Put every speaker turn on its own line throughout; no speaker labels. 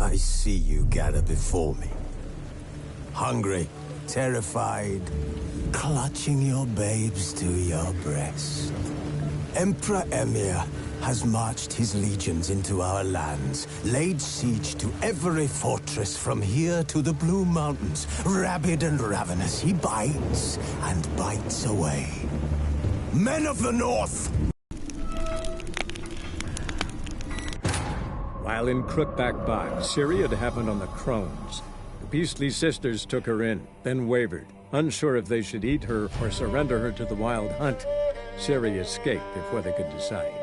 I see you gather before me. Hungry, terrified, clutching your babes to your breast. Emperor Emir has marched his legions into our lands, laid siege to every fortress from here to the Blue Mountains. Rabid and ravenous, he bites and bites away. Men of the North!
While in Crookback Bog, Ciri had happened on the Crones. The Beastly Sisters took her in, then wavered, unsure if they should eat her or surrender her to the Wild Hunt. Ciri escaped before they could decide.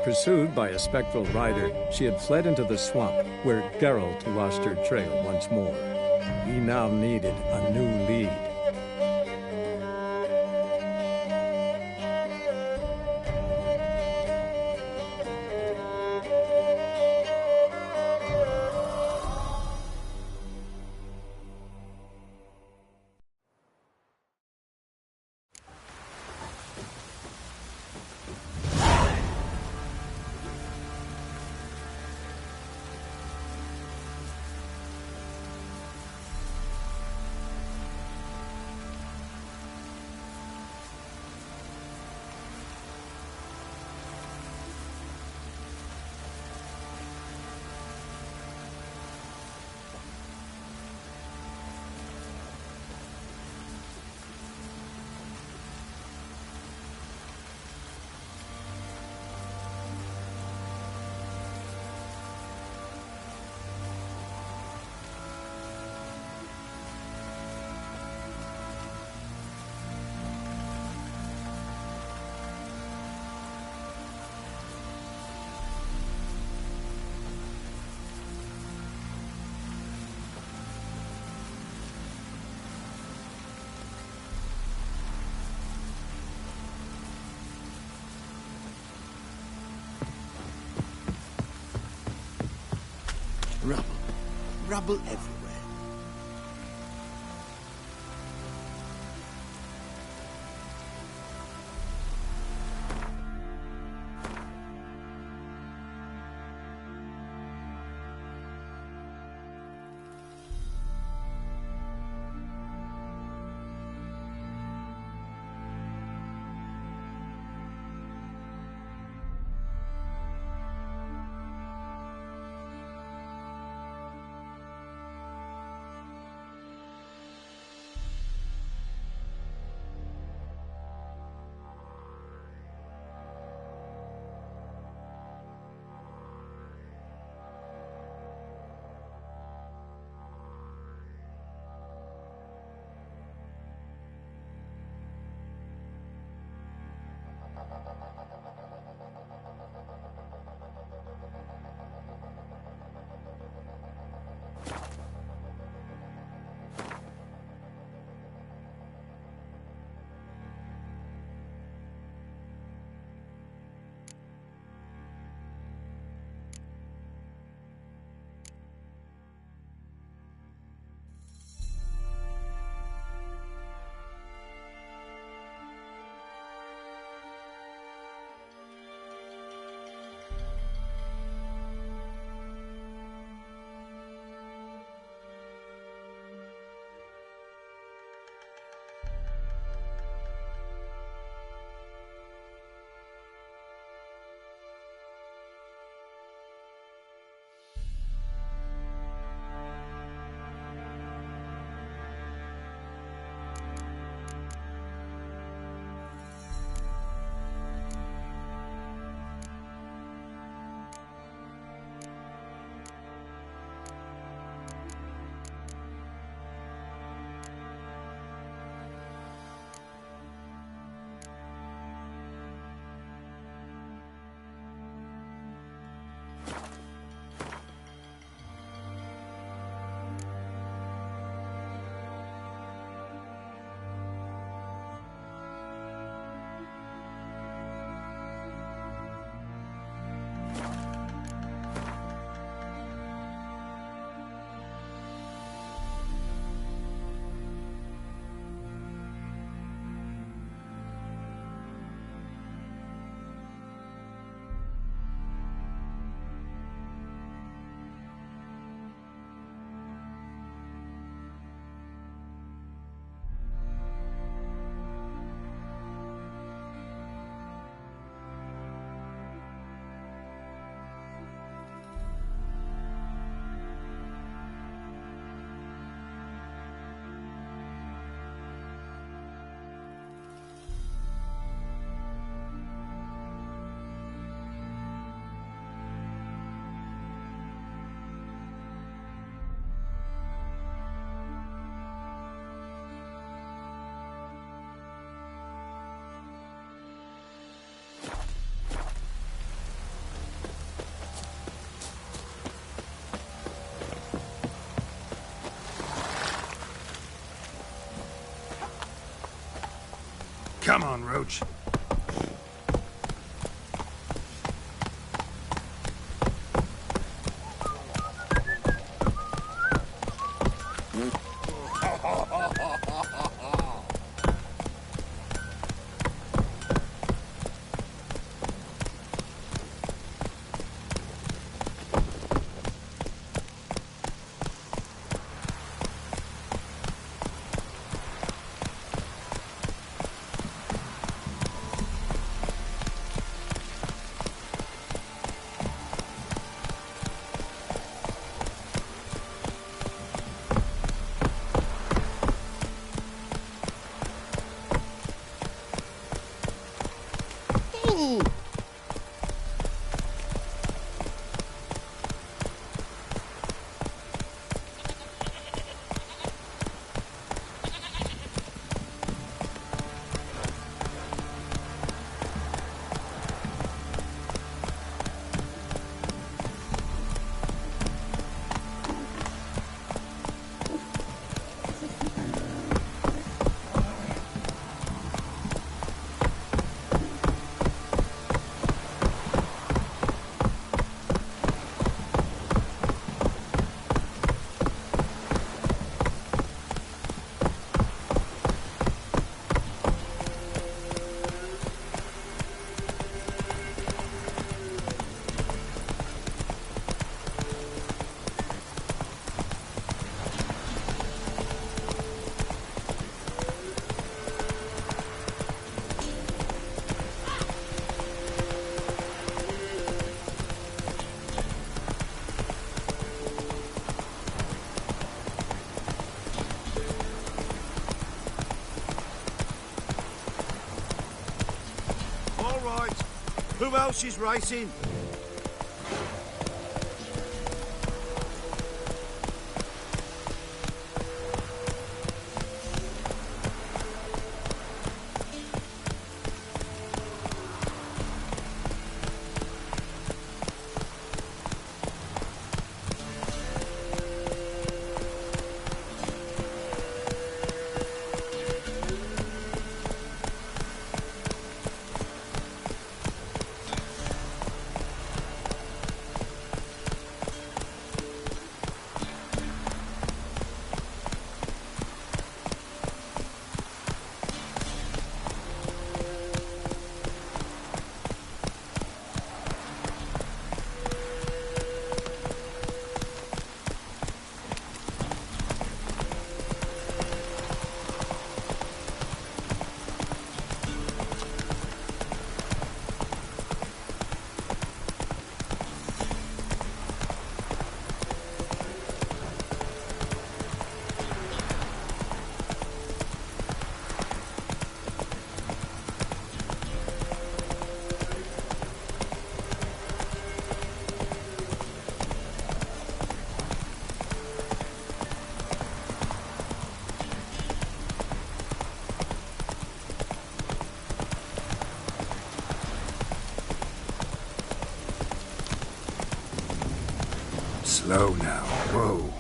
Pursued by a spectral rider, she had fled into the swamp, where Geralt lost her trail once more. He now needed a new lead.
Rubble. Rubble everywhere.
Come on, Roach.
Who else is racing?
Slow now. Whoa.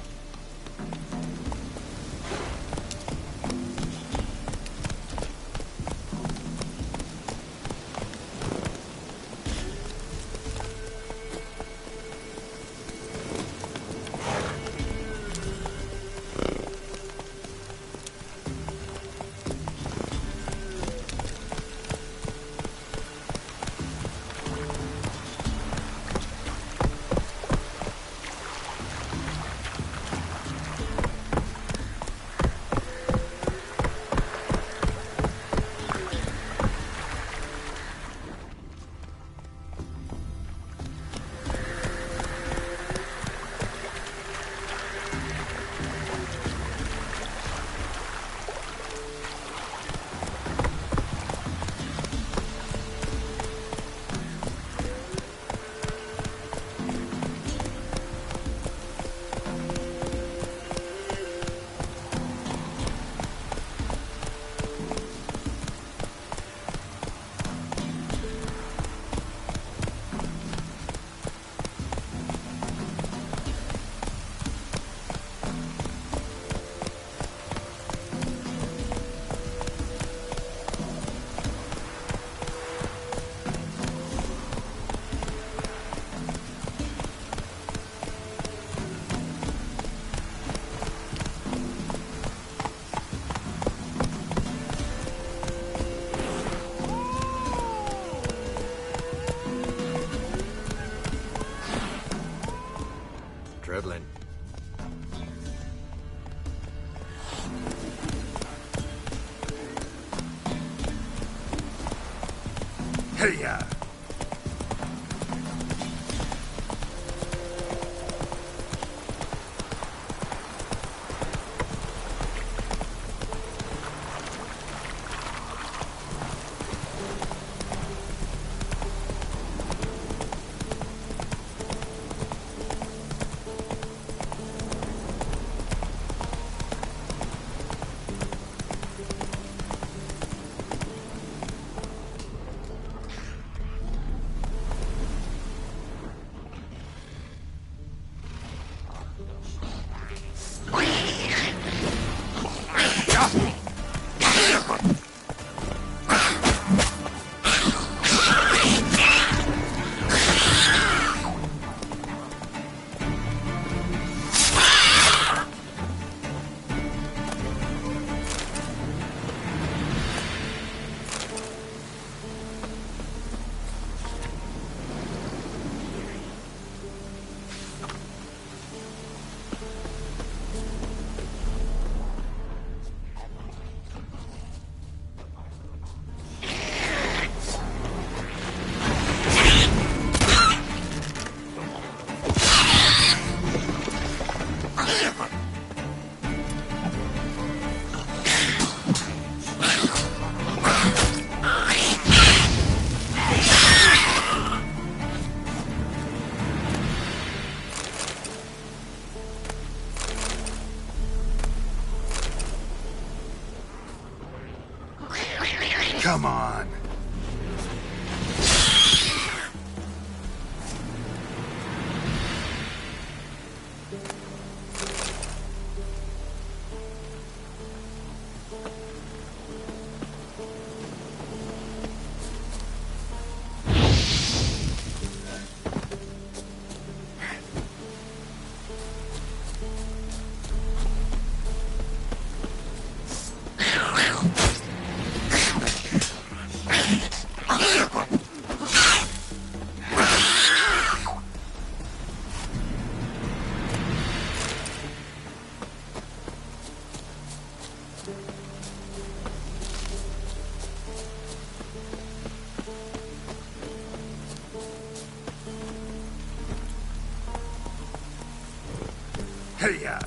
hurdling. Hey-ya! Come on. Hey-ya!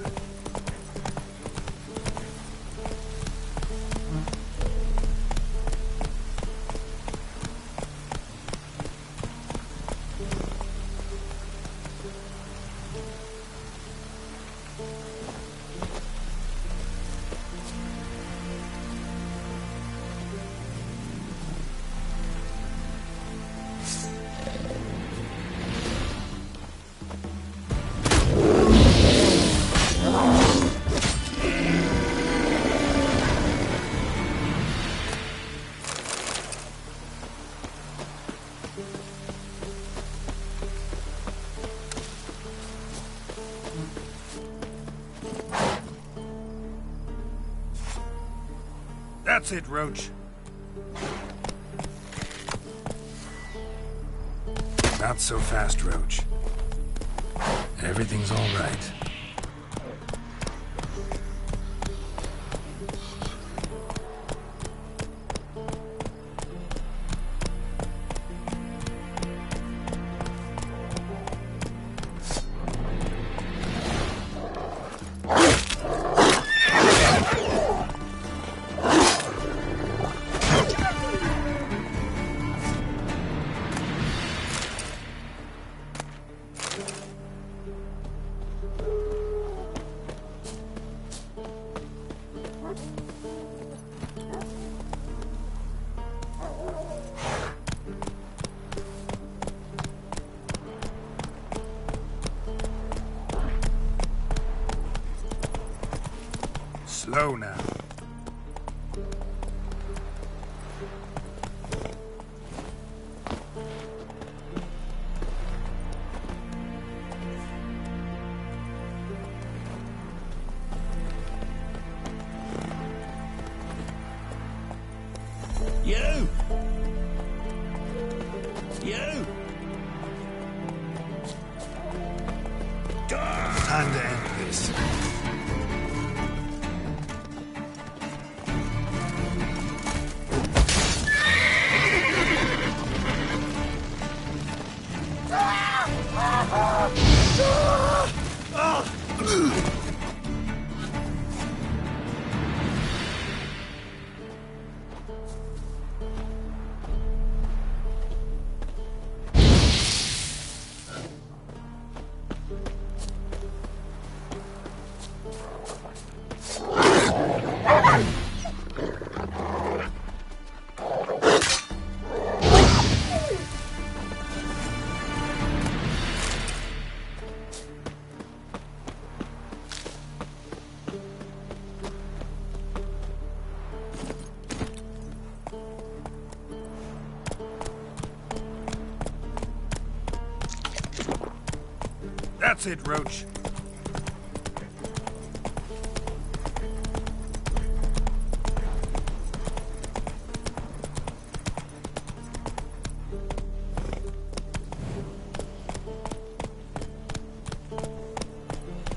That's it, Roach. Not so fast, Roach. Everything's all right. Slow now.
You! You!
Time to end this. That's it, Roach.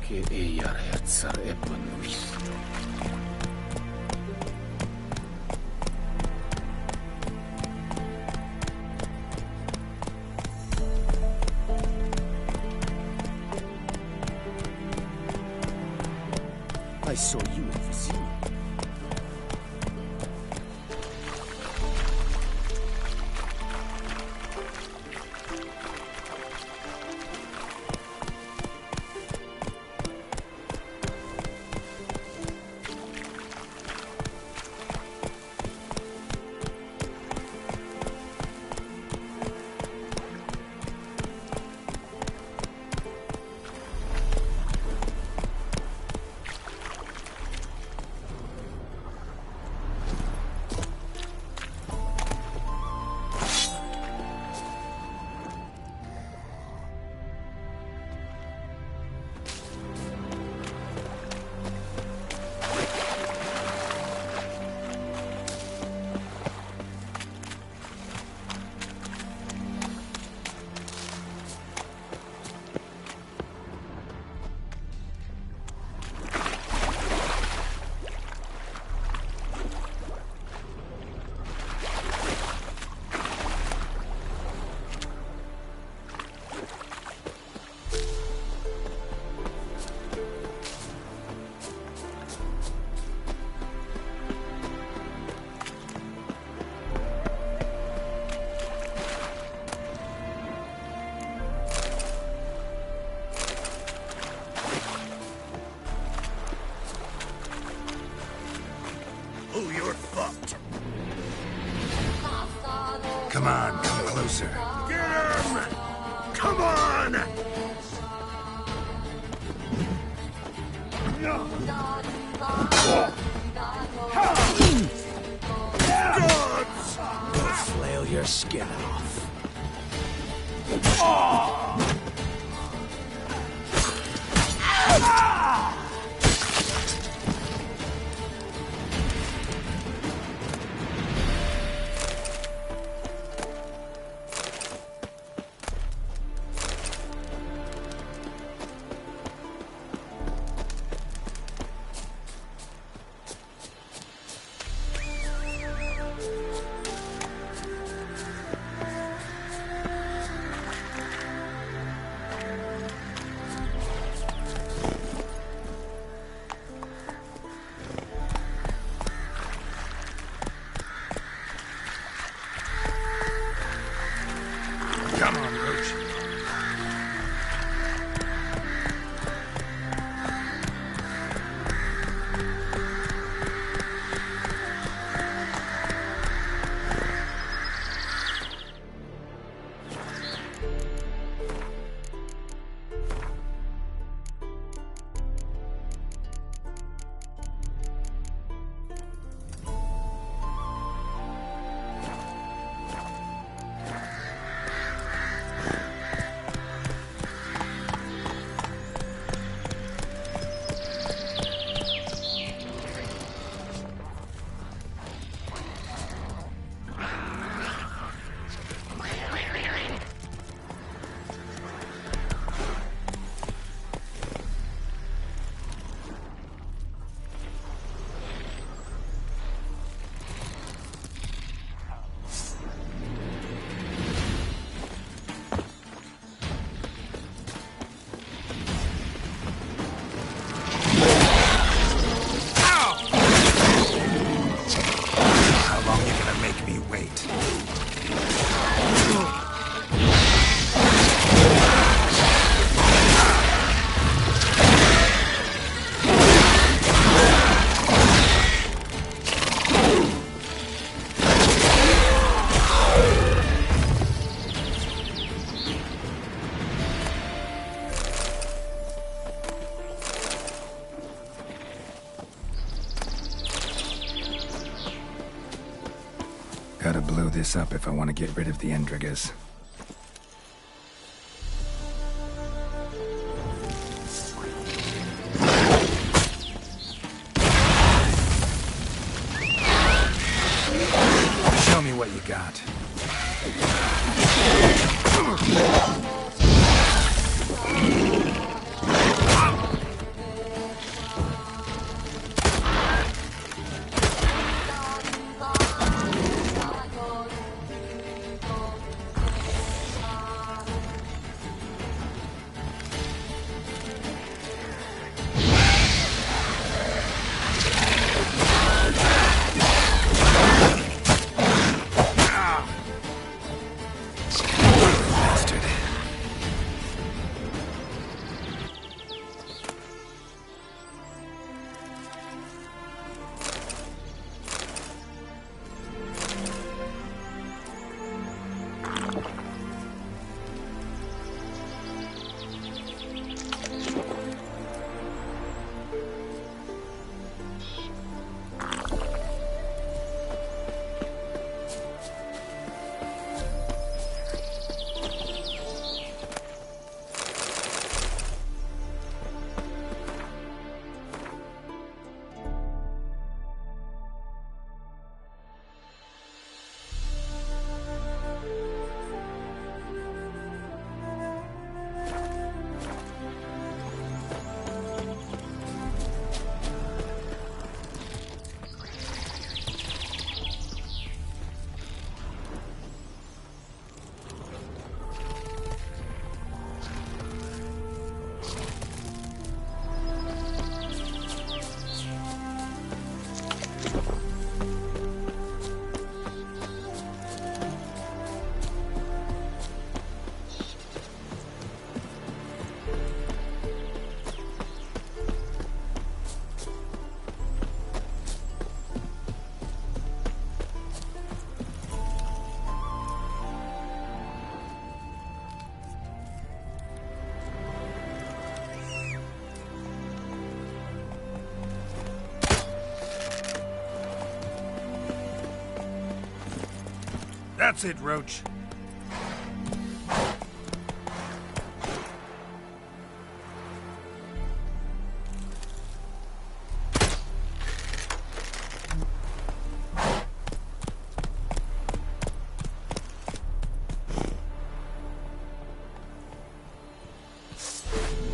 Che ea herzar ebbenvis. I saw you in the zoo.
Oh, you're fucked. Come on, come closer. Get him! Come on! Gods!
We'll flail your skin off.
this up if I want to get rid of the Endrigas. Show me what you got.
That's it, Roach.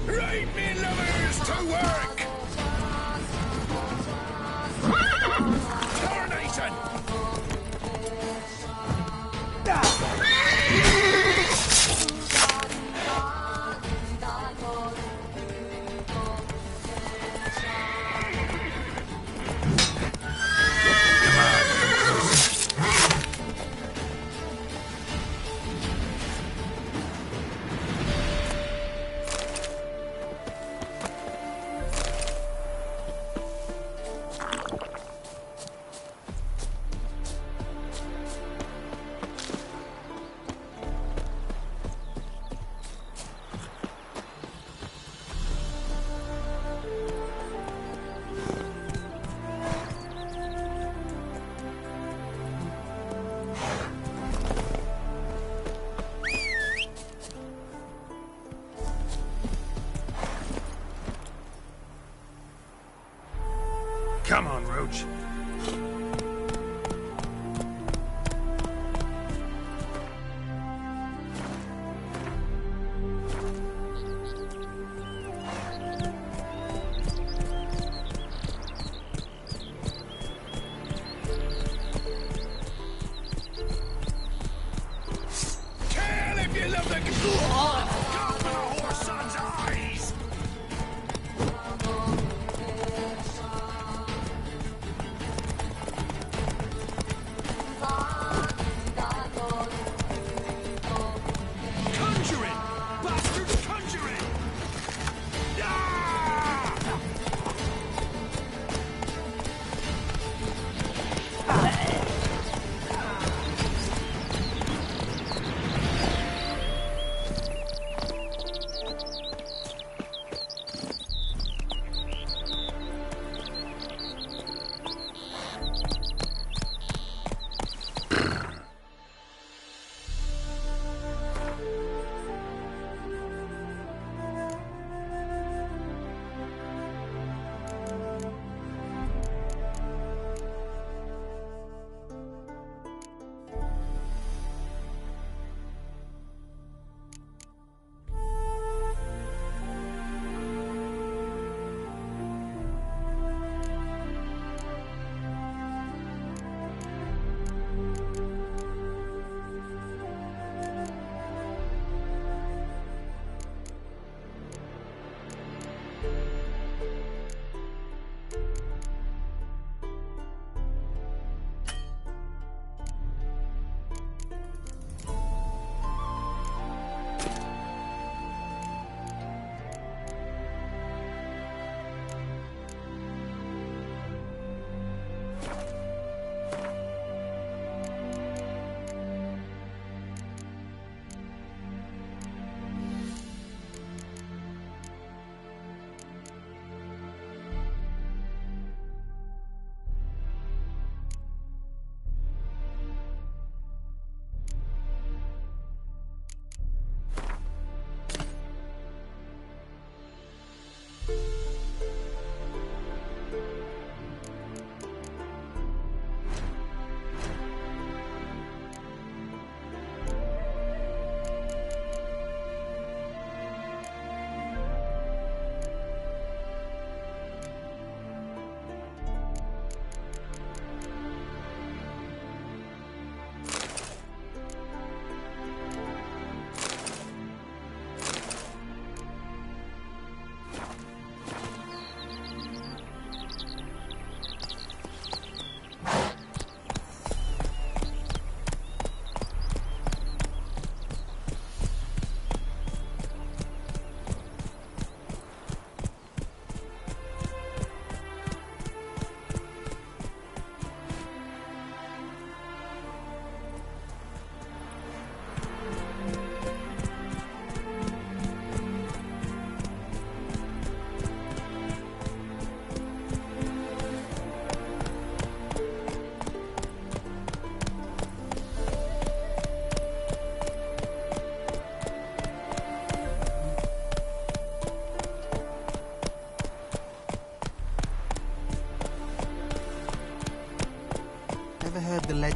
Right, me lovers, to work! Coronation! Come on, Roach. Kill if you love the God for the horse son's eyes!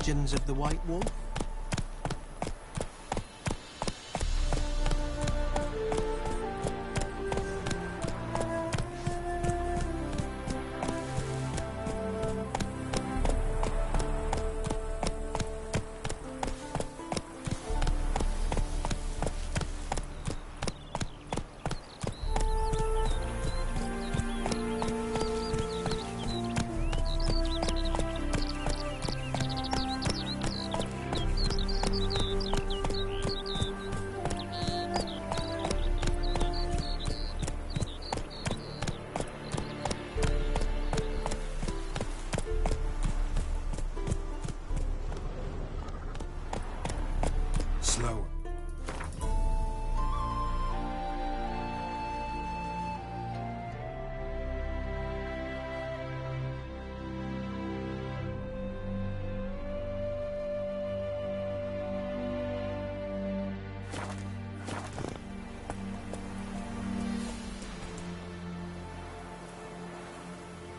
legends of the White Wolf?
Slow.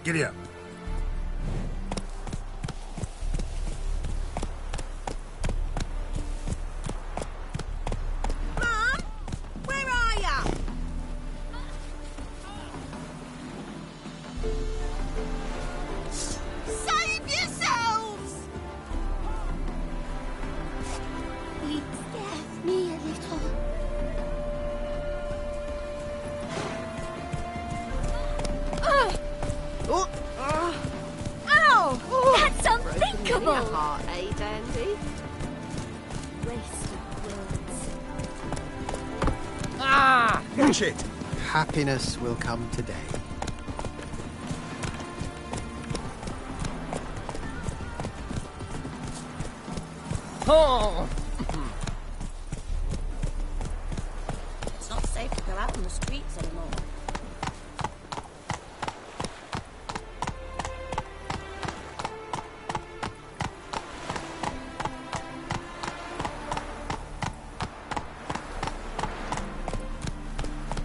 Giddy up.
Mum, where are ya? Save yourselves!
Please save me a little.
Ow!
That's unthinkable!
Heart, eh, Dandy?
Waste of words.
Watch it.
Happiness will come today.
It's not safe to go out on the streets anymore.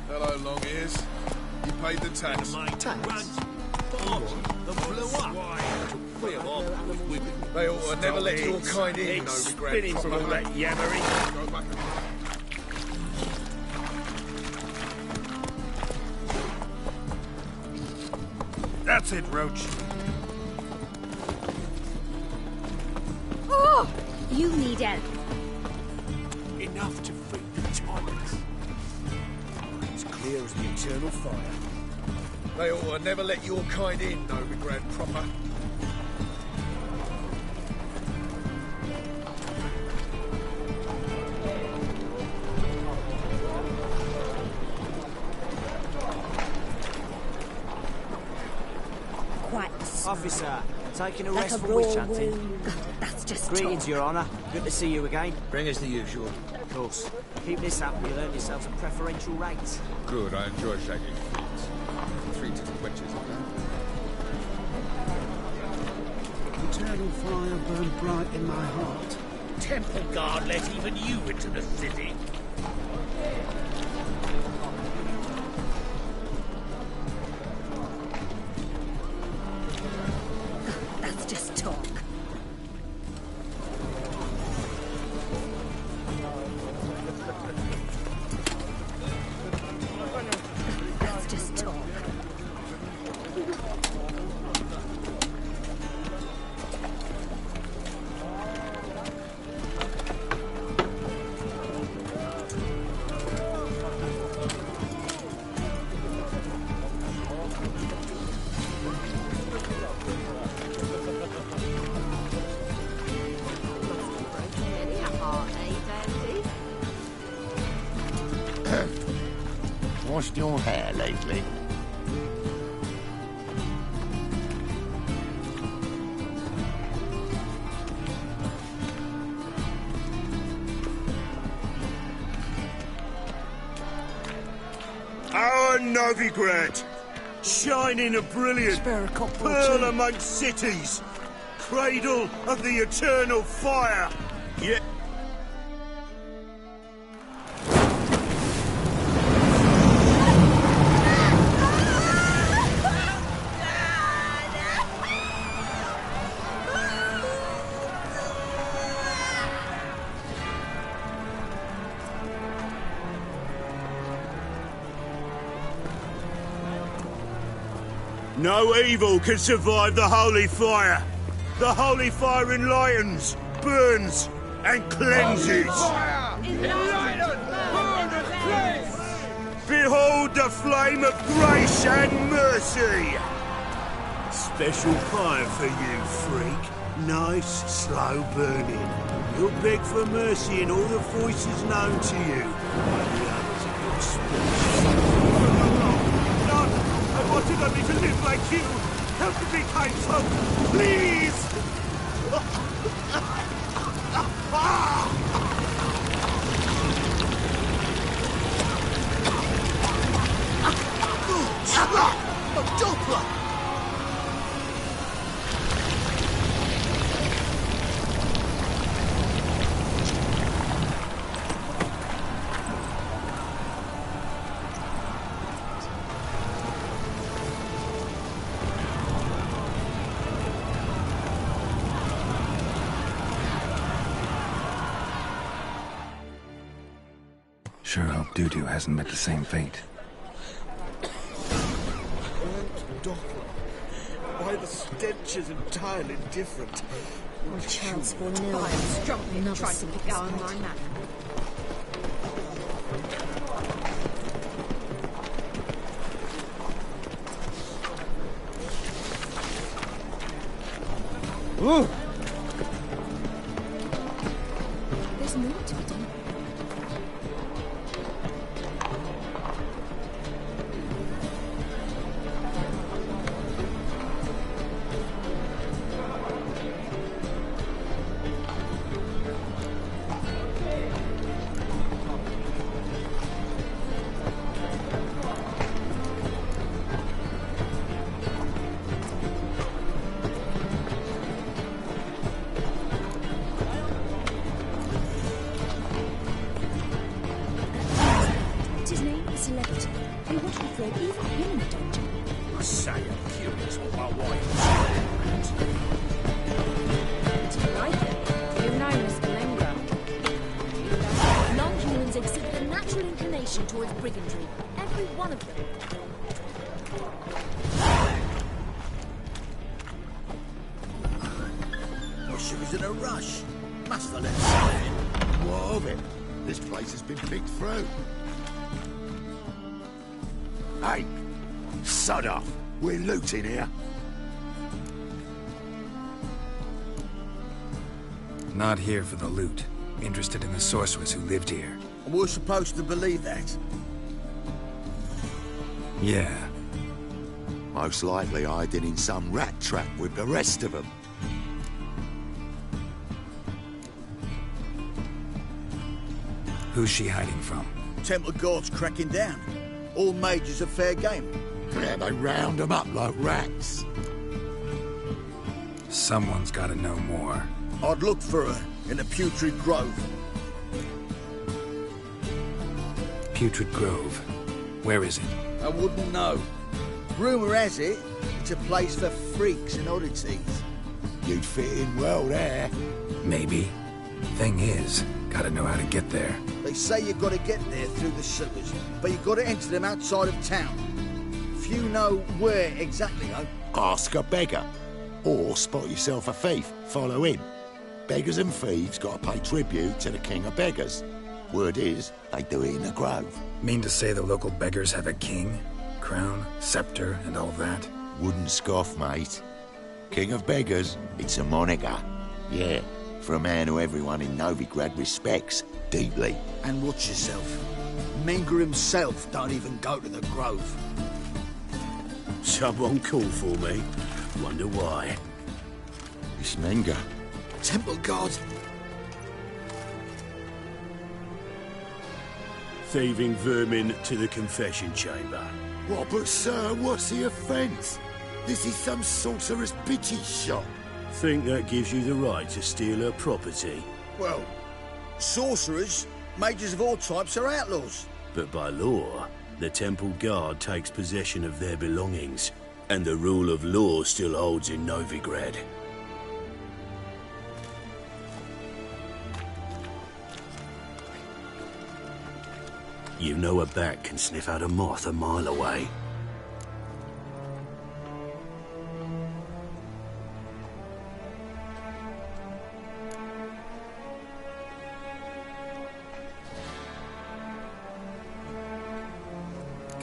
Hello, long ears. You paid the tax. They ought to never let your kind in, no regret. From all that yammering.
That's it, Roach.
Oh! You need help.
Enough to free the tyrants. It's clear as the eternal fire.
They ought to never let your kind in, no regret proper.
Quite the smell.
Officer, taking a
Like
rest
a
for
raw
witch hunting.
wound. God, that's just
Greetings,
talk.
Your Honour. Good to see you again.
Bring us the usual.
Of course. Keep this up, you'll earn yourselves a preferential rate.
Good, I enjoy shagging feet. 3 to the witches.
Eternal fire burned bright in my heart.
Temple Guard let even you into the city.
That's just talk. That's just talk.
Washed your hair lately? Our Novigrad, shining a brilliant pearl amongst cities, cradle of the eternal fire. Yet. No evil can survive the holy fire. The holy fire enlightens, burns, and cleanses. Behold the flame of grace and mercy. Special fire for you, freak. Nice, slow burning. You'll beg for mercy in all the voices known to you. The others of your species. No, I wanted only to live like you. Help me, kind folk, please!
Doppler!
Sure hope Doo-Doo hasn't met the same fate.
Why the stench is entirely different.
Or chance for nil. I am struggling trying to pick up my map.
Ooh.
There's more to be done. His name is Celebrity. We want to throw even him in the dungeon.
I say I'm curious what my wife
Do you like it? You know, Mr. Menga. Non-humans exhibit a natural inclination towards brigandry. Every one of them.
Well, she was in a rush. Must have let something.
What of it? This place has been picked through. Hey, sod off. We're looting here.
Not here for the loot. Interested in the sorceress who lived here.
And we're supposed to believe that.
Yeah.
Most likely hiding in some rat trap with the rest of them.
Who's she hiding from?
Temple guards cracking down. All mages are fair game.
Yeah, they round them up like rats.
Someone's gotta know more.
I'd look for her in the Putrid Grove.
Putrid Grove. Where is it?
I wouldn't know. Rumour has it, it's a place for freaks and oddities.
You'd fit in well there.
Maybe. Thing is, gotta know how to get there.
They say you've got to get there through the sewers, but you've got to enter them outside of town. Few know where exactly, though.
Ask a beggar. Or spot yourself a thief. Follow him. Beggars and thieves got to pay tribute to the king of beggars. Word is, they do it in the grove.
Mean to say the local beggars have a king? Crown, scepter, and all that?
Wouldn't scoff, mate. King of beggars, it's a moniker. Yeah, for a man who everyone in Novigrad respects deeply.
And watch yourself. Menga himself don't even go to the grove.
Someone called for me. Wonder why. It's Menga.
Temple guards.
Thieving vermin to the confession chamber. What, but sir, what's the offence? This is some sorcerer's bitchy shop. Think that gives you the right to steal her property?
Well, sorcerers, mages of all types are outlaws.
But by law, the temple guard takes possession of their belongings, and the rule of law still holds in Novigrad. You know a bat can sniff out a moth a mile away.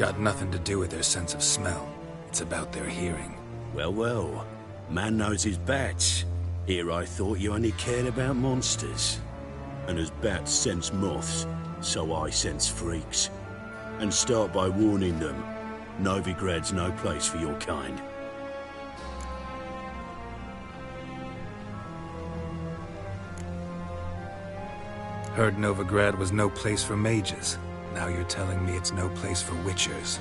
Got nothing to do with their sense of smell. It's about their hearing.
Well, well. Man knows his bats. Here I thought you only cared about monsters. And as bats sense moths, so I sense freaks. And start by warning them. Novigrad's no place for your kind.
Heard Novigrad was no place for mages. Now you're telling me it's no place for witchers.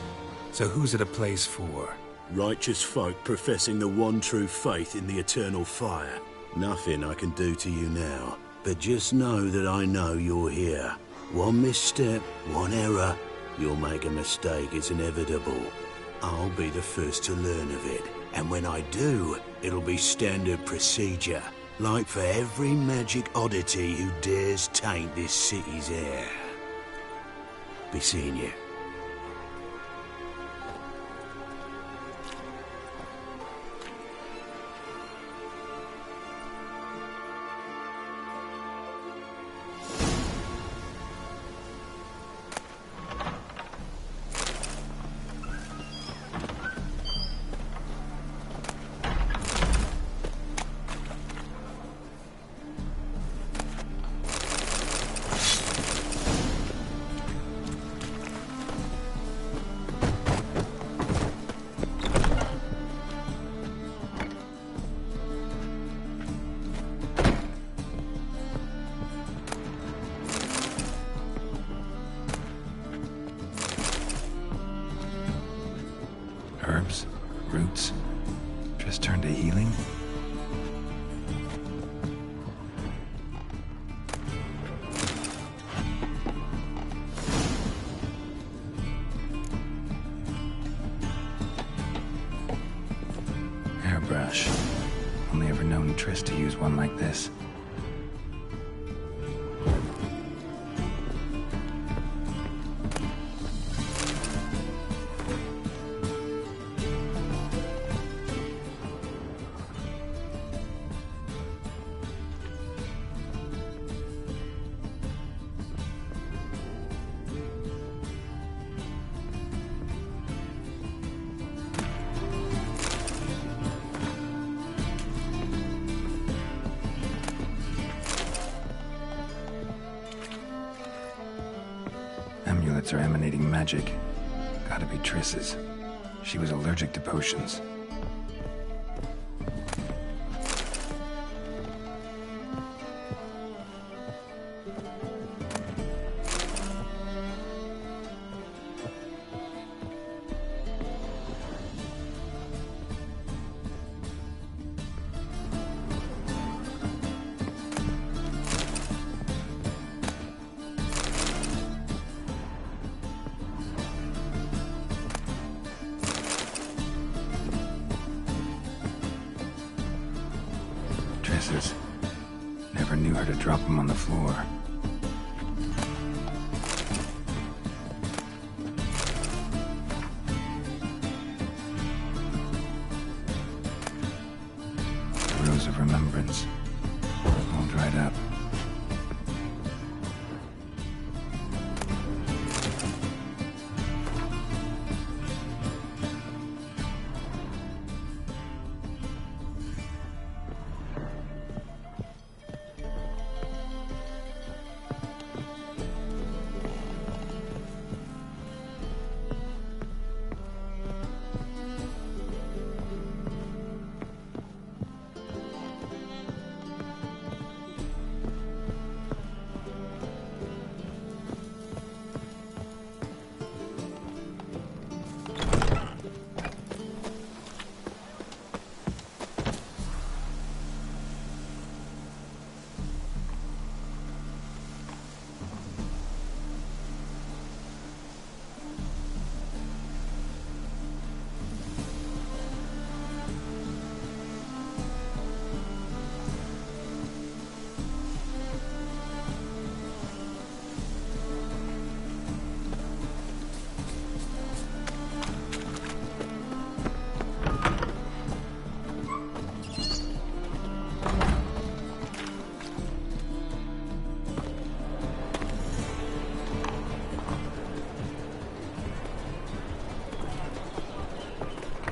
So who's it a place for?
Righteous folk professing the one true faith in the eternal fire. Nothing I can do to you now, but just know that I know you're here. One misstep, one error, you'll make a mistake, it's inevitable. I'll be the first to learn of it, and when I do, it'll be standard procedure. Like for every magic oddity who dares taint this city's air. Be seeing you.
Herbs? Roots? Just turned to healing? Hairbrush. Only ever known Triss to use one like this. Amulets are emanating magic. Gotta be Triss's. She was allergic to potions. Never knew her to drop them on the floor. Rose of Remembrance. All dried up.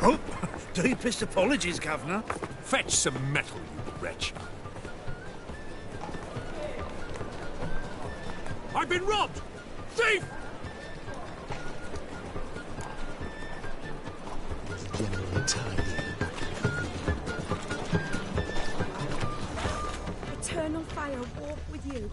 Oh, deepest apologies, Governor.
Fetch some metal, you wretch. I've been robbed! Thief!
Eternal fire walk with you.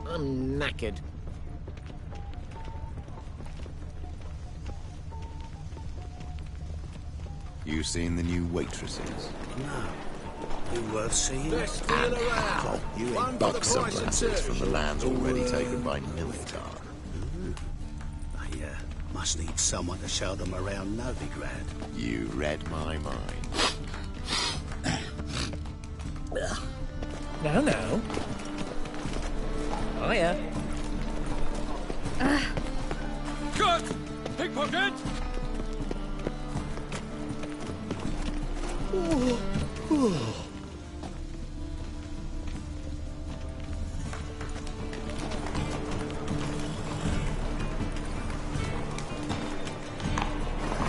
I'm knackered.
You seen the new waitresses?
No. You worth seeing?
Best deal around. You ain't buck semblances from the lands already taken by Nilfgaard.
I must need someone to show them around Novigrad.
You read my mind.
No. Hiya.
Cut! Pickpocket!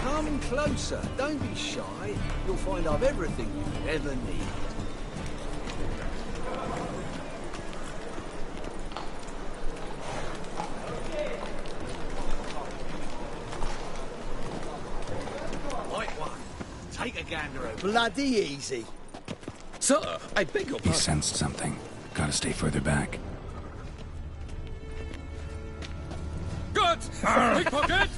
Come closer. Don't be shy. You'll find I've everything you ever need.
Take a gander over.
Bloody easy.
Sir, I beg your pardon.
He sensed something. Gotta stay further back. Good! Pickpocket!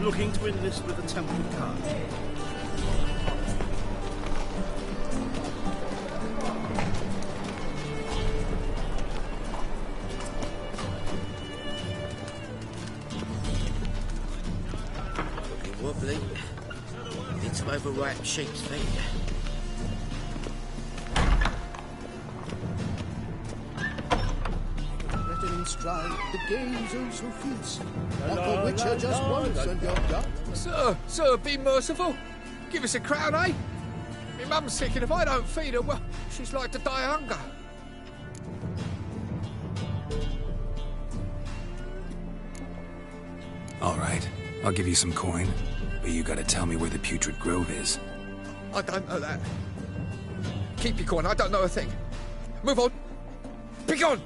Looking to enlist with the Temple Guard.
Wobbly. Bits of overripe sheep's feet.
Written in stride, the gaze also feeds. Like a witcher just once and you're done.
Sir, be merciful. Give us a crown, eh? My mum's sick, and if I don't feed her, well, she's like to die of hunger.
All right, I'll give you some coin, but you gotta tell me where the Putrid Grove is.
I don't know that. Keep your coin, I don't know a thing. Move on. Be gone!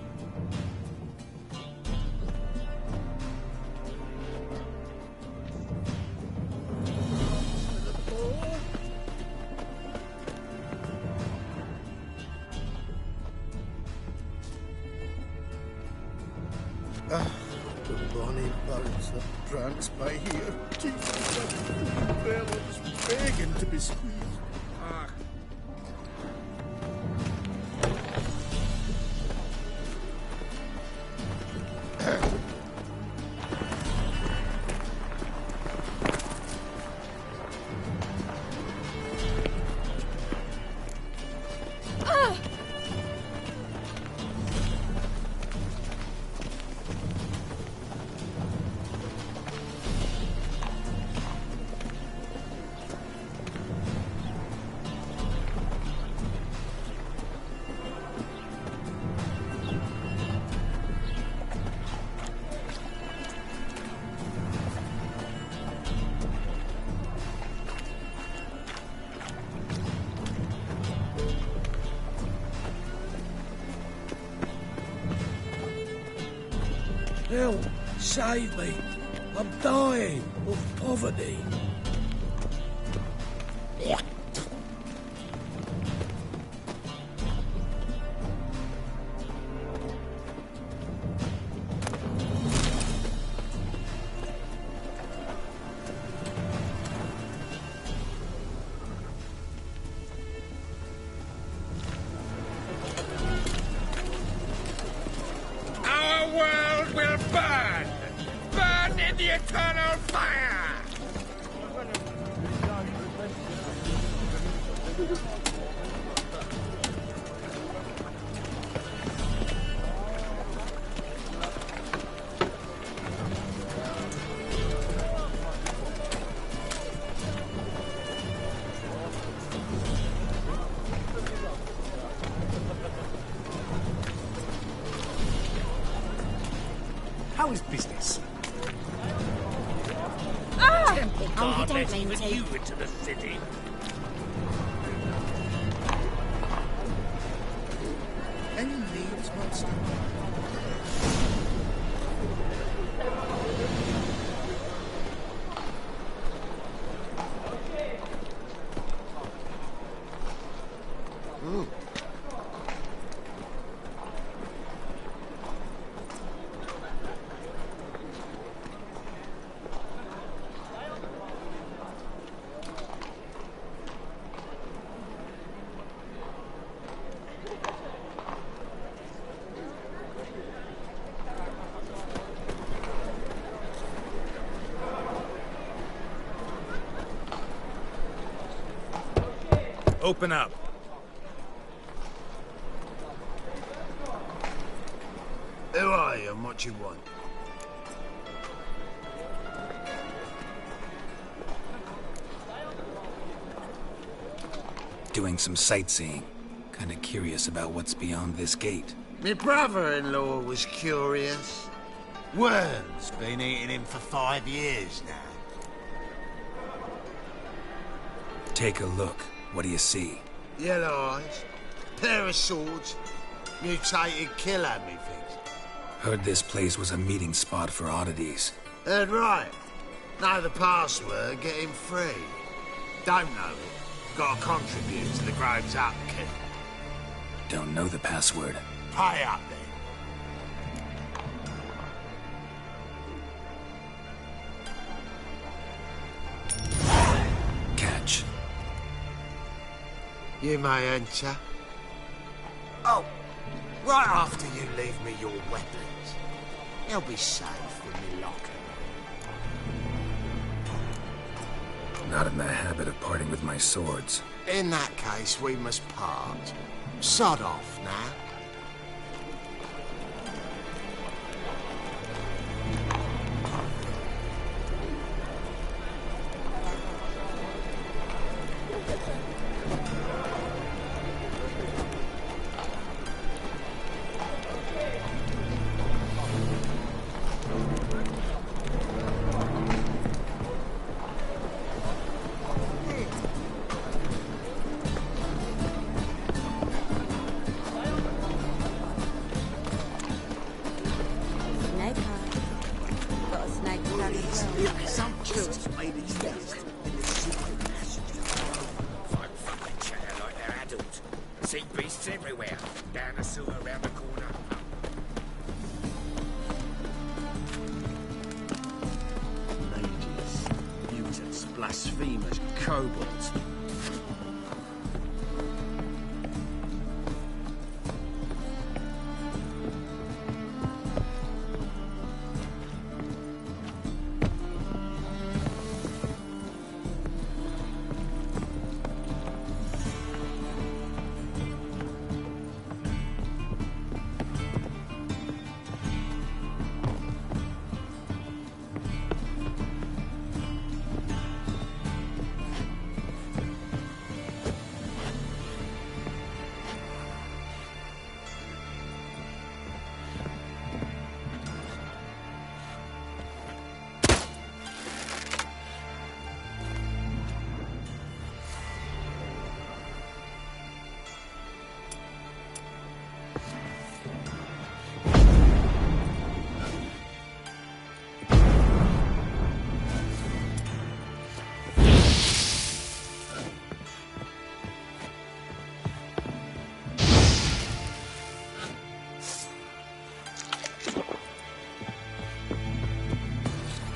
The bonny birds that prance by here. Jesus, that fellow's begging to be squeezed.
Help! Save me! I'm dying of poverty.
Our world will burn! Burn in the eternal fire! How is business?
Oh, you don't mean
Even
to.
you into the city.
Any needs, monster?
Open up.
Who are you and what you want?
Doing some sightseeing. Kinda curious about what's beyond this gate.
My brother-in-law was curious. Worm's been eating him for 5 years now.
Take a look. What do you see?
Yellow eyes, pair of swords, mutated killer, methinks.
Heard this place was a meeting spot for oddities.
Heard right. Know the password, get him free. Don't know it. Gotta contribute to the Grove's upkeep.
Don't know the password.
Pay up then.
Catch.
You may enter. Oh, right after you leave me your weapons. They'll be safe in my locker.
Not in the habit of parting with my swords.
In that case, we must part. Sod off now.
Blasphemous kobolds.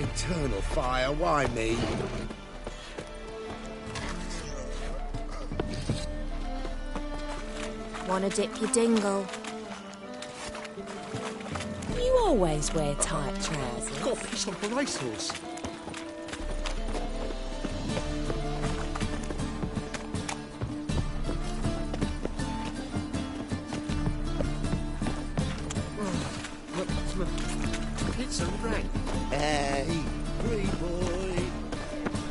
Eternal fire, why me?
Wanna dip your dingle? You always wear tight trousers.
Got a piece off a racehorse.
It's a ring.
Hey, free boy.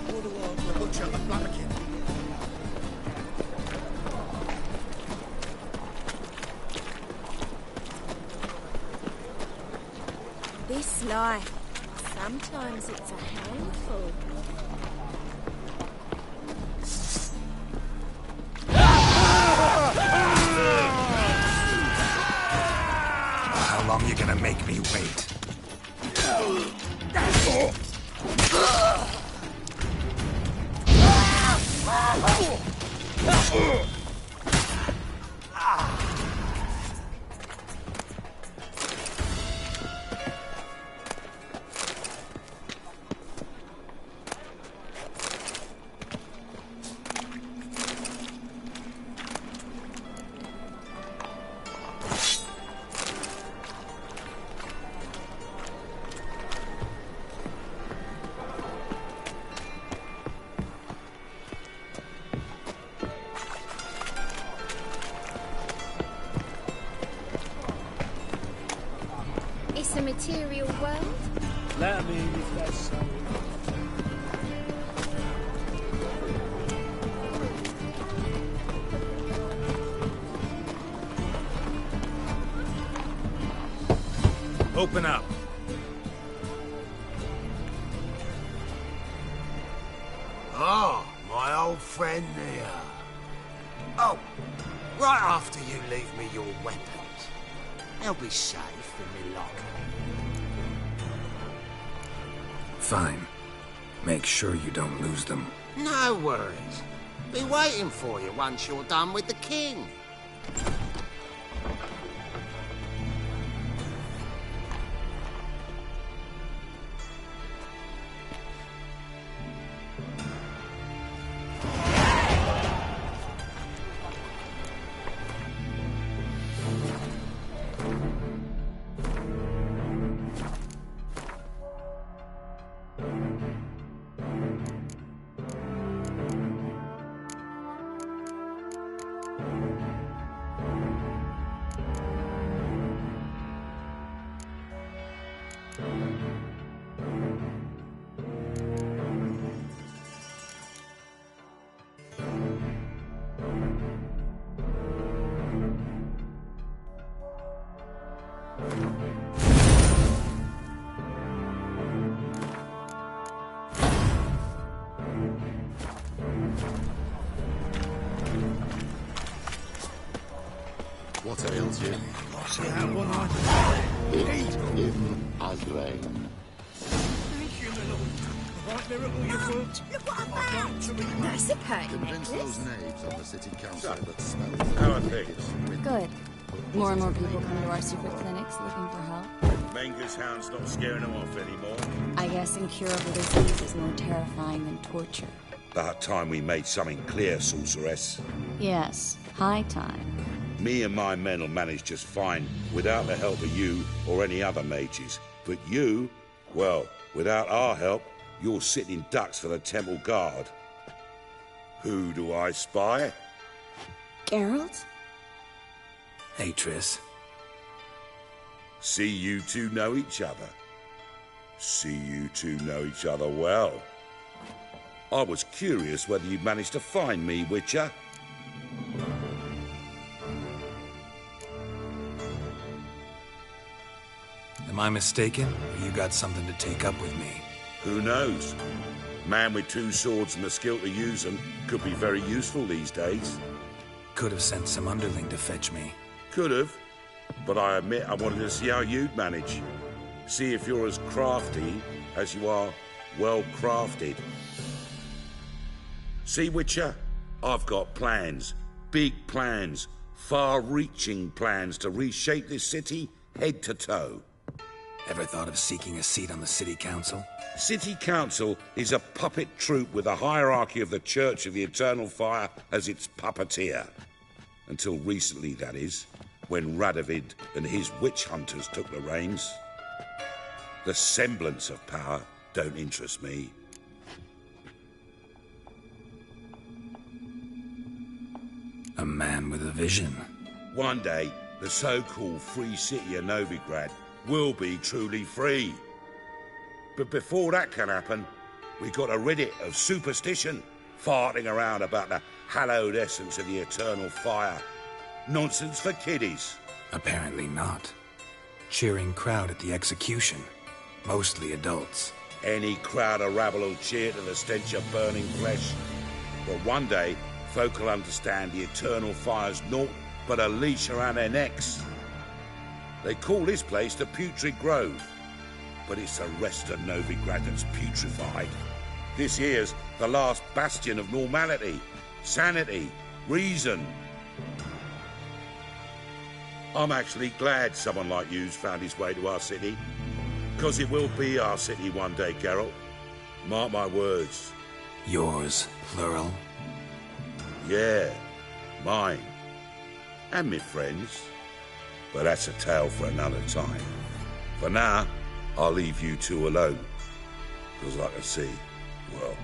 What do I want? Butcher the flabberkin.
This lie. Sometimes it's a handful.
How long you gonna make me wait?
It's a material world.
Let me in if that's so.
Open up.
Ah, my old friend there. Oh, right after you leave me your weapons. They'll be safe in my locker.
Fine. Make sure you don't lose them.
No worries. Be waiting for you once you're done with the king.
What ails you?
See how one I
Hit him as rain.
Thank you, my lord. Right miracle you've worked.
Look what I found! That's a curtain
Convince
necklace.
those knaves on the city council that smells.
How are things?
Good. More and more people come to our secret clinics looking for help.
Menger's hound's not scaring them off anymore.
I guess incurable disease is more terrifying than torture.
About time we made something clear, sorceress.
Yes, high time.
Me and my men will manage just fine without the help of you or any other mages. But you, well, without our help, you're sitting ducks for the temple guard. Who do I spy?
Geralt?
Hey, Triss.
See you two know each other. See you two know each other well. I was curious whether you'd managed to find me, Witcher.
Am I mistaken? Or you got something to take up with me?
Who knows? Man with two swords and the skill to use them could be very useful these days.
Could have sent some underling to fetch me.
Could have, but I admit I wanted to see how you'd manage. See if you're as crafty as you are well crafted. See, Witcher, I've got plans. Big plans. Far-reaching plans to reshape this city head to toe.
Ever thought of seeking a seat on the city council?
City Council is a puppet troupe with the hierarchy of the Church of the Eternal Fire as its puppeteer. Until recently, that is, when Radovid and his witch hunters took the reins. The semblance of power don't interest me.
A man with a vision.
One day, the so-called free city of Novigrad will be truly free. But before that can happen, we got to rid it of superstition, farting around about the hallowed essence of the eternal fire. Nonsense for kiddies.
Apparently not. Cheering crowd at the execution. Mostly adults.
Any crowd of rabble will cheer to the stench of burning flesh. But one day, folk will understand the eternal fire's naught but a leash around their necks. They call this place the Putrid Grove, but it's the rest of Novigrad that's putrefied. This here's the last bastion of normality, sanity, reason. I'm actually glad someone like you's found his way to our city, because it will be our city one day, Geralt. Mark my words.
Yours, plural?
Yeah, mine. And me friends. But that's a tale for another time. For now, I'll leave you two alone. Because I can see, well,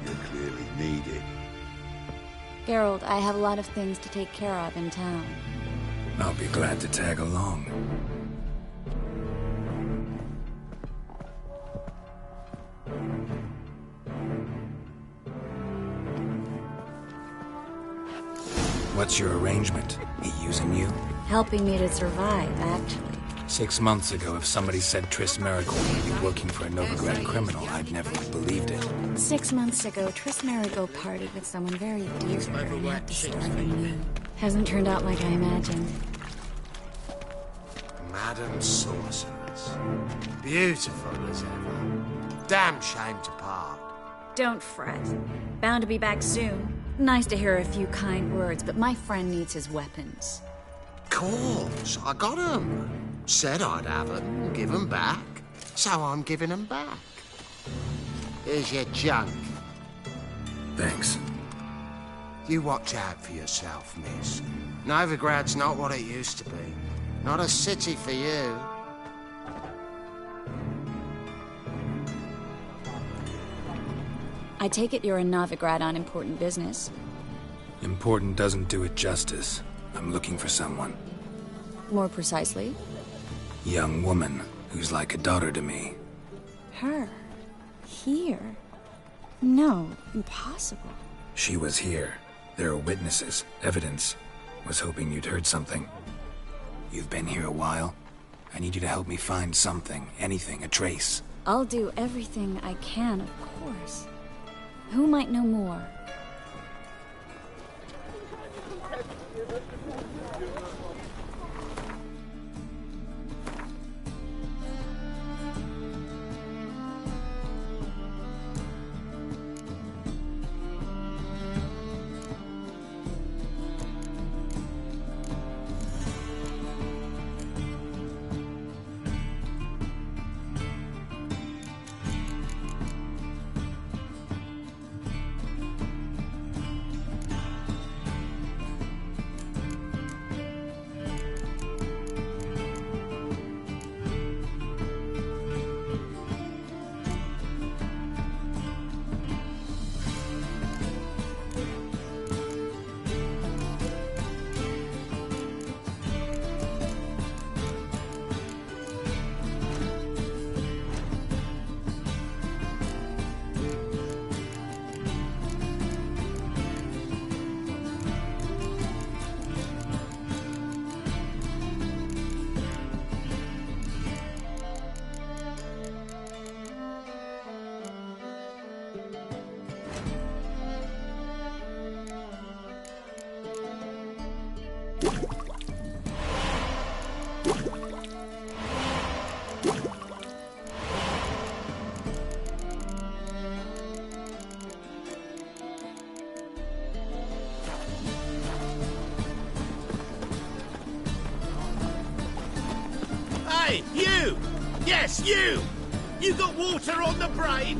you clearly need it.
Geralt, I have a lot of things to take care of in town.
I'll be glad to tag along. What's your arrangement? He using you?
Helping me to survive, actually.
6 months ago, if somebody said Triss Marigold would be working for a Novigrad criminal, I'd never have believed it.
6 months ago, Triss Marigold partied with someone very dear to her and had to start anew. Hasn't turned out like I imagined.
Madam Sorceress. Beautiful as ever. Damn shame to part.
Don't fret. Bound to be back soon. Nice to hear a few kind words, but my friend needs his weapons.
Course, I got 'em. Said I'd have 'em, give 'em back. So I'm giving 'em back. Here's your junk.
Thanks.
You watch out for yourself, miss. Novigrad's not what it used to be. Not a city for you.
I take it you're in Novigrad on important business.
Important doesn't do it justice. I'm looking for someone.
More precisely?
Young woman who's like a daughter to me.
Her? Here? No, impossible.
She was here. There are witnesses, evidence. Was hoping you'd heard something. You've been here a while. I need you to help me find something, anything, a trace.
I'll do everything I can, of course. Who might know more?
Hey, you! Yes, you! You got water on the brain?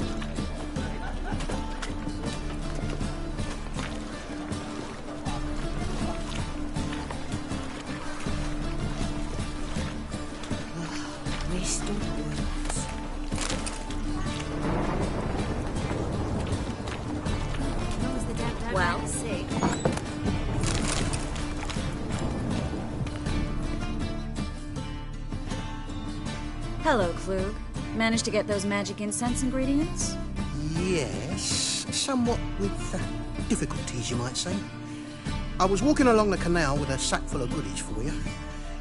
Well, hello, Klug. Managed to get those magic incense ingredients?
Yes, somewhat with difficulties, you might say. I was walking along the canal with a sack full of goodies for you.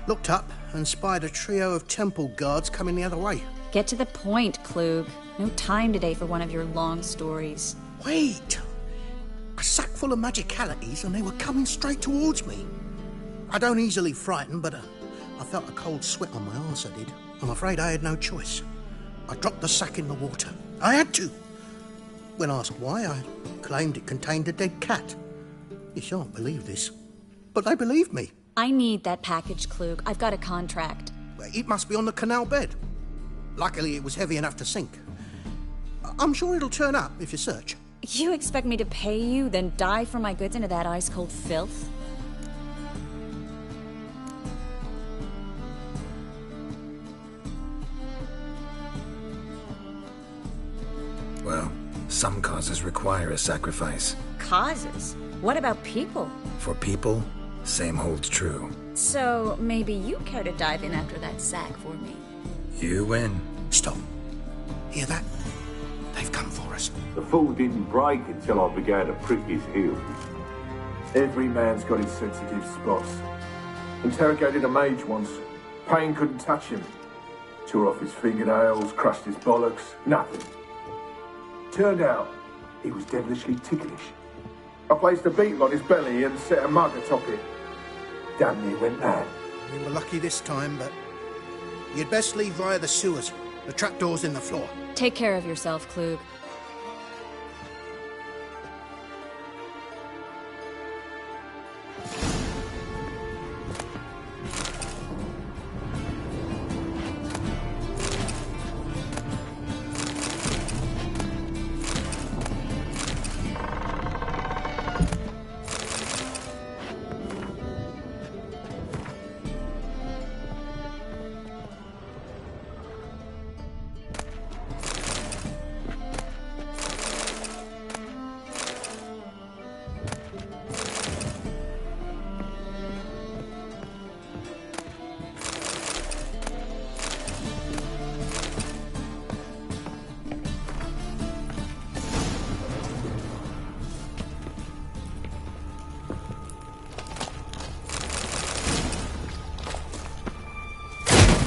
Looked up and spied a trio of temple guards coming the other way.
Get to the point, Klug. No time today for one of your long stories.
Wait! A sack full of magicalities and they were coming straight towards me. I don't easily frighten, but I felt a cold sweat on my arse, I did. I'm afraid I had no choice. I dropped the sack in the water. I had to. When asked why, I claimed it contained a dead cat. You shan't believe this, but they believed me.
I need that package, Klug. I've got a contract.
It must be on the canal bed. Luckily, it was heavy enough to sink. I'm sure it'll turn up if you search.
You expect me to pay you, then dive for my goods into that ice-cold filth?
Well, some causes require a sacrifice.
Causes? What about people?
For people, same holds true.
So, maybe you care to dive in after that sack for me?
You win.
Stop. Hear that? They've come for us.
The fall didn't break until I began to prick his heels. Every man's got his sensitive spots. Interrogated a mage once. Pain couldn't touch him. Tore off his fingernails, crushed his bollocks, nothing. Turned out, he was devilishly ticklish. I placed a beetle on his belly and set a mug atop it. Damn near went mad.
We were lucky this time, but you'd best leave via the sewers. The trapdoor's in the floor.
Take care of yourself, Klug.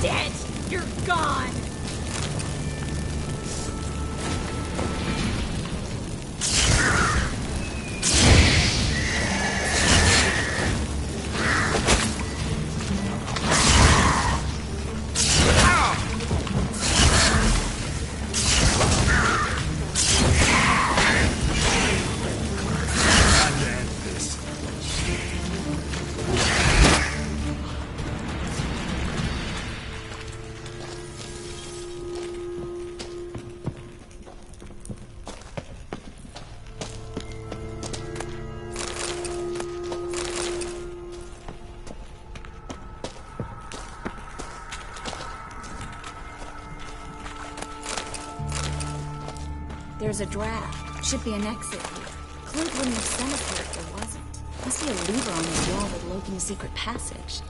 Dead! You're gone!
There's a draft. Should be an exit here. Klug wouldn't have sent us here if there wasn't. Must be a lever on this wall that will open a secret passage.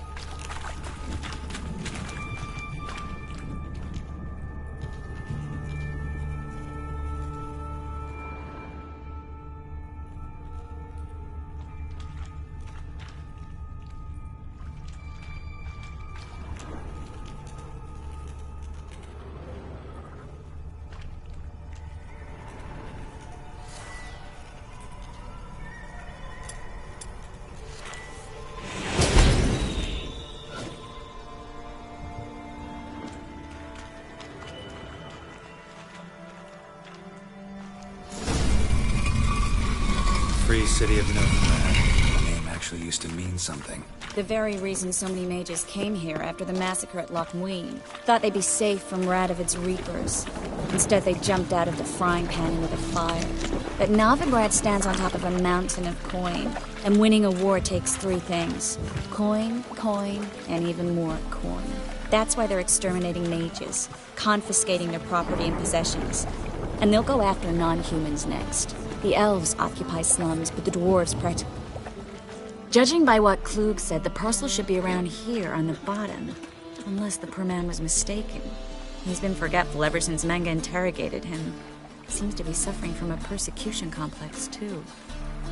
Free city of Novigrad. The name actually used to mean something.
The very reason so many mages came here after the massacre at Loch Muin. Thought they'd be safe from Radovid's reapers. Instead, they jumped out of the frying pan into the fire. But Novigrad stands on top of a mountain of coin. And winning a war takes three things. Coin, coin, and even more coin. That's why they're exterminating mages, confiscating their property and possessions. And they'll go after non-humans next. The elves occupy slums, but the dwarves Judging by what Klug said, the parcel should be around here on the bottom. Unless the poor man was mistaken. He's been forgetful ever since Manga interrogated him. He seems to be suffering from a persecution complex, too.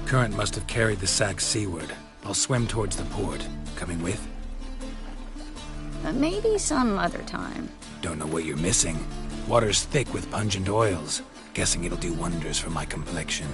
Current must have carried the sack seaward. I'll swim towards the port. Coming with?
Maybe some other time.
Don't know what you're missing. Water's thick with pungent oils. Guessing it'll do wonders for my complexion.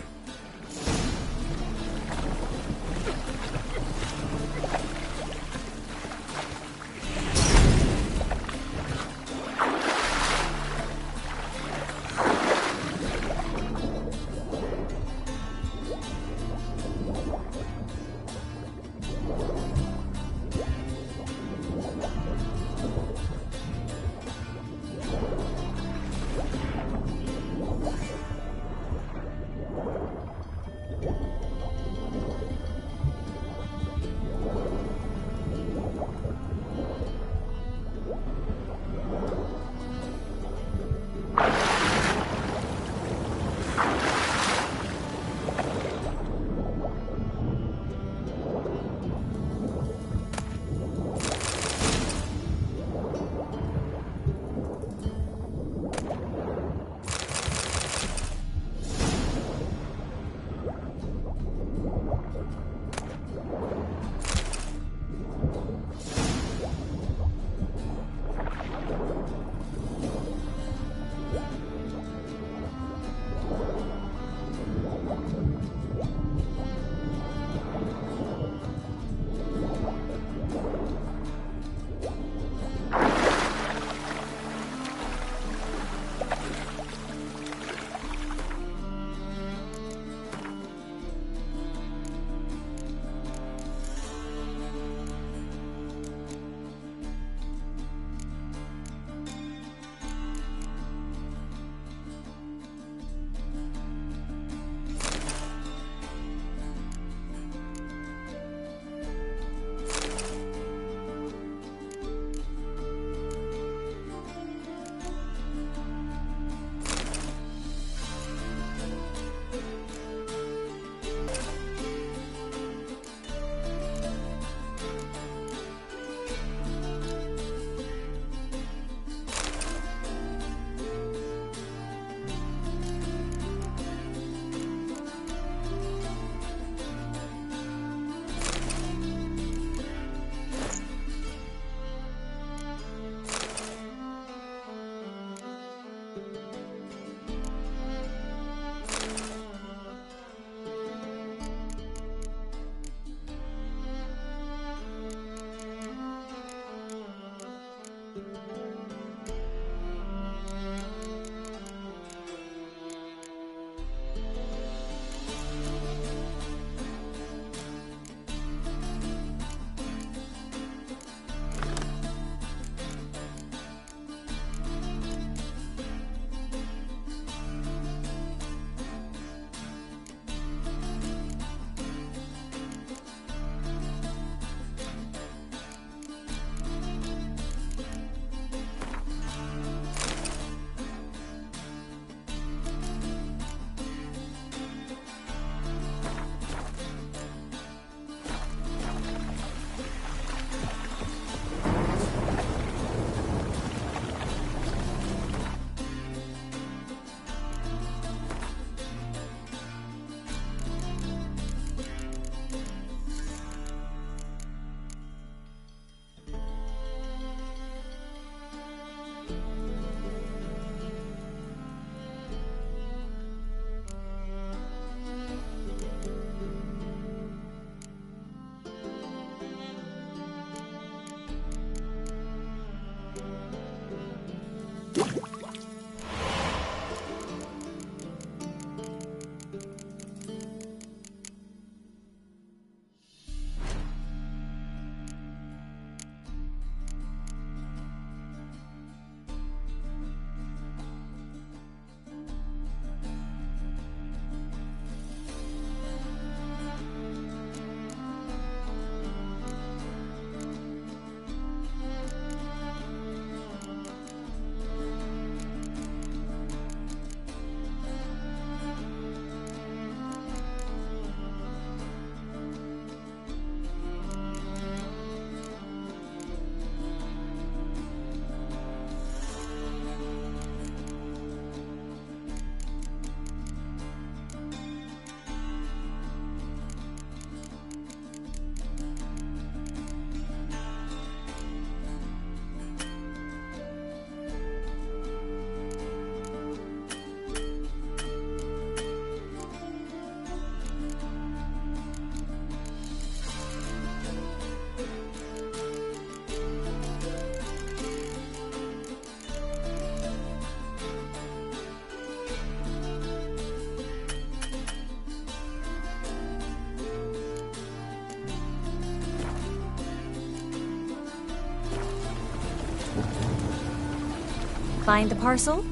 Find the parcel?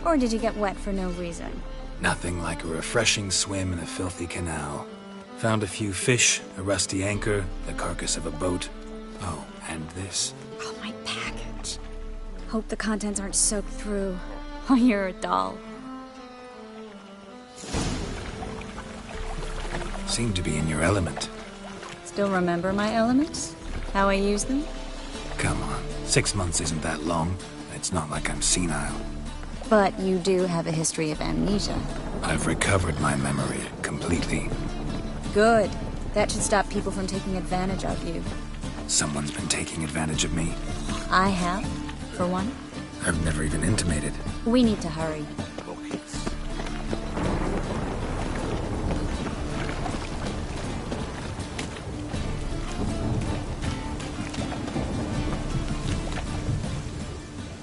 Or did you get wet for no reason?
Nothing like a refreshing swim in a filthy canal. Found a few fish, a rusty anchor, the carcass of a boat. Oh, and this.
Oh, my package. Hope the contents aren't soaked through. Oh, you're a doll.
Seem to be in your element.
Still remember my elements? How I use them?
Come on, 6 months isn't that long. It's not like I'm senile.
But you do have a history of amnesia.
I've recovered my memory completely.
Good. That should stop people from taking advantage of you.
Someone's been taking advantage of me.
I have, for one.
I've never even intimated.
We need to hurry.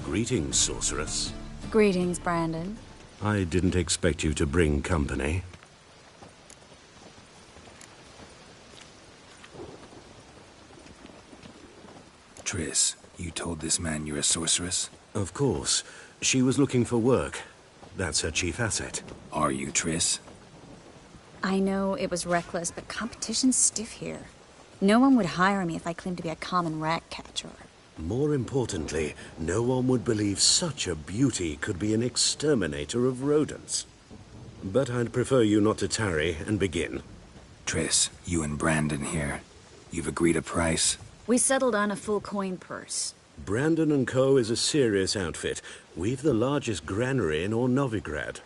Greetings, sorceress.
Greetings, Brandon.
I didn't expect you to bring company.
Triss, you told this man you're a sorceress?
Of course. She was looking for work. That's her chief asset.
Are you, Triss?
I know it was reckless, but competition's stiff here. No one would hire me if I claimed to be a common rat catcher.
More importantly, no one would believe such a beauty could be an exterminator of rodents. But I'd prefer you not to tarry and begin.
Triss, you and Brandon here. You've agreed a price?
We settled on a full coin purse.
Brandon & Co. is a serious outfit. We've the largest granary in all Novigrad.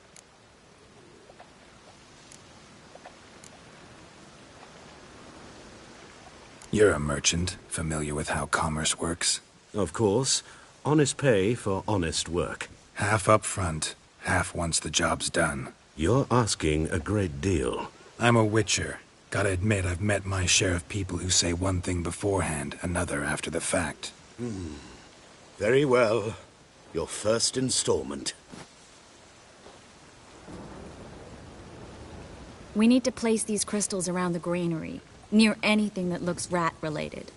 You're a merchant, familiar with how commerce works?
Of course. Honest pay for honest work.
Half up front, half once the job's done.
You're asking a great deal.
I'm a witcher. Gotta admit, I've met my share of people who say one thing beforehand, another after the fact.
Very well. Your first installment.
We need to place these crystals around the granary, near anything that looks rat-related.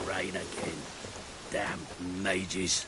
Rain again. Damn mages.